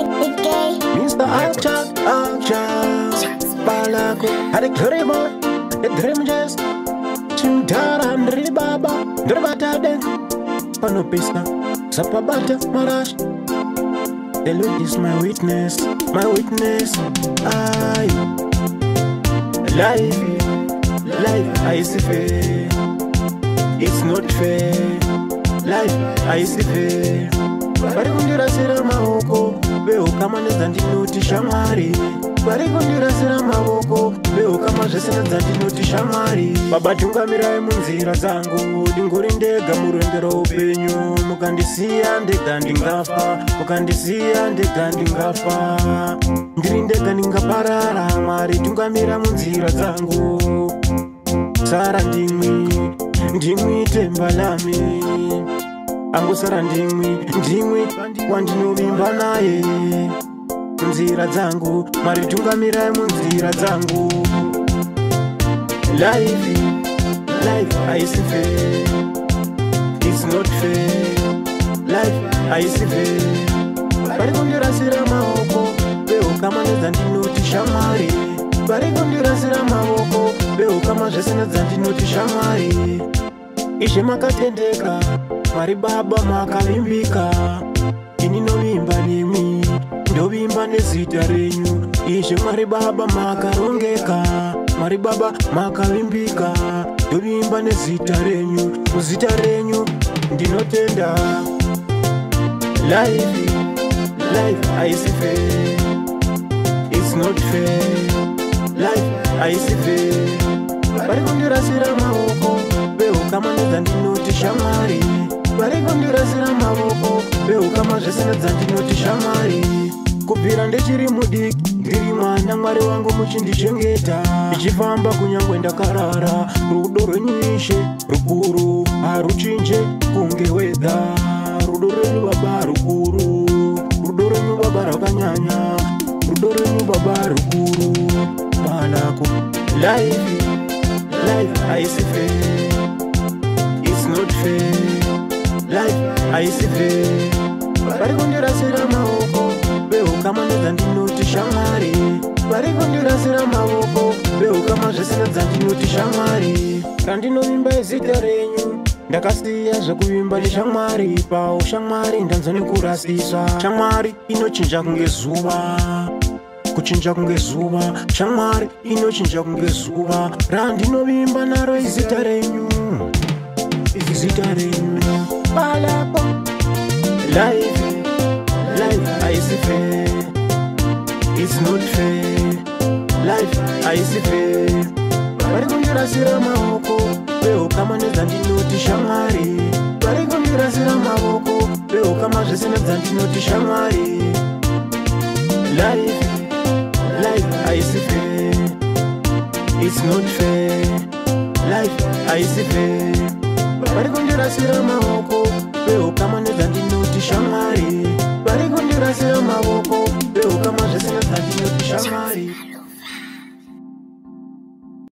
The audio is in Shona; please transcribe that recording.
Mr. Action, Balako, had a curry boy, a dream just to Taran Ribaba, Dravata Den, Panopista, Sapabata, Marash. The Lord is my witness, my witness. Life, I see fair. It's not fair. Life, I see fair. Barikundira sera maoko, beo kama nezandinoti shamari. Barikundira sera maoko, beo kama zvesena dzandinoti shamari. Baba tungamira munzira dzangu, ndingori ndega murwendo rweupenyu. Mukandisiya ndega ndingafa, mukandisiya ndega ndingafa. Ndiri ndega ndingaparara, Mwari tungamira munzira dzangu. Sara ndimwi temba lami. Angosara ndimwi wandinovimba naye. Munzira dzangu, Mwari tungamira munzira dzangu. Life, I see fair. It's not fair. Life, I see fair. Barikundira sera maoko, beo kama nezandinoti shamari. Barikundira sera maoko, beo kama zvesena dzandinoti shamari. Ishe makatendeka, Mwari Baba makavimbika. Ini novimba nemi, ndovimba nezita renyu. Ishe Mwari Baba makarongeka, Mwari Baba makavimbika. Ndovimba nezita renyu, muzita renyu ndinotenda. Life, I see fair. It's not fair. Life, I see fair. Barikundira sera maoko, beo kama nezandinoti shamari. Barikundira sera maoko, beo kama zvesena dzandinoti shamari. Kubvira ndechiri mudiki, ndiri mwana Mwari wangu muchindichengeta. Ndichifamba kunyangwe ndakarara, rudo rwenyu Ishe rukuru, haruchinje kunge wedha. Rudo rwenyu Baba rukuru, rudo rwenyu Baba rakanyanya, rudo rwenyu Baba rukuru. Balako, life, I see fair. It's not fair. Life, I see fair. Barikundira sera maoko, beo kama nezandinoti shamari. Barikundira sera maoko, beo kama zvesena dzandinoti shamari. Randinovimba ezita renyu, ndakasiya zvekuvimba neshamwari. Pao shamwari ndanzwa nekurasisa. Shamwari inochinja kunge zuva, kuchinja kunge zuva. Shamwari inochinja kunge zuva. Randinovimba naro izita renyu, izita renyu. Balako, life, I see fair. It's not fair. Life, I see fair. Barikundira sera maoko, beo kama nezandinoti shamari. Barikundira sera maoko, beo kama zvesena dzandinoti shamari. Life, I see fair. It's not fair. Life, I see fair.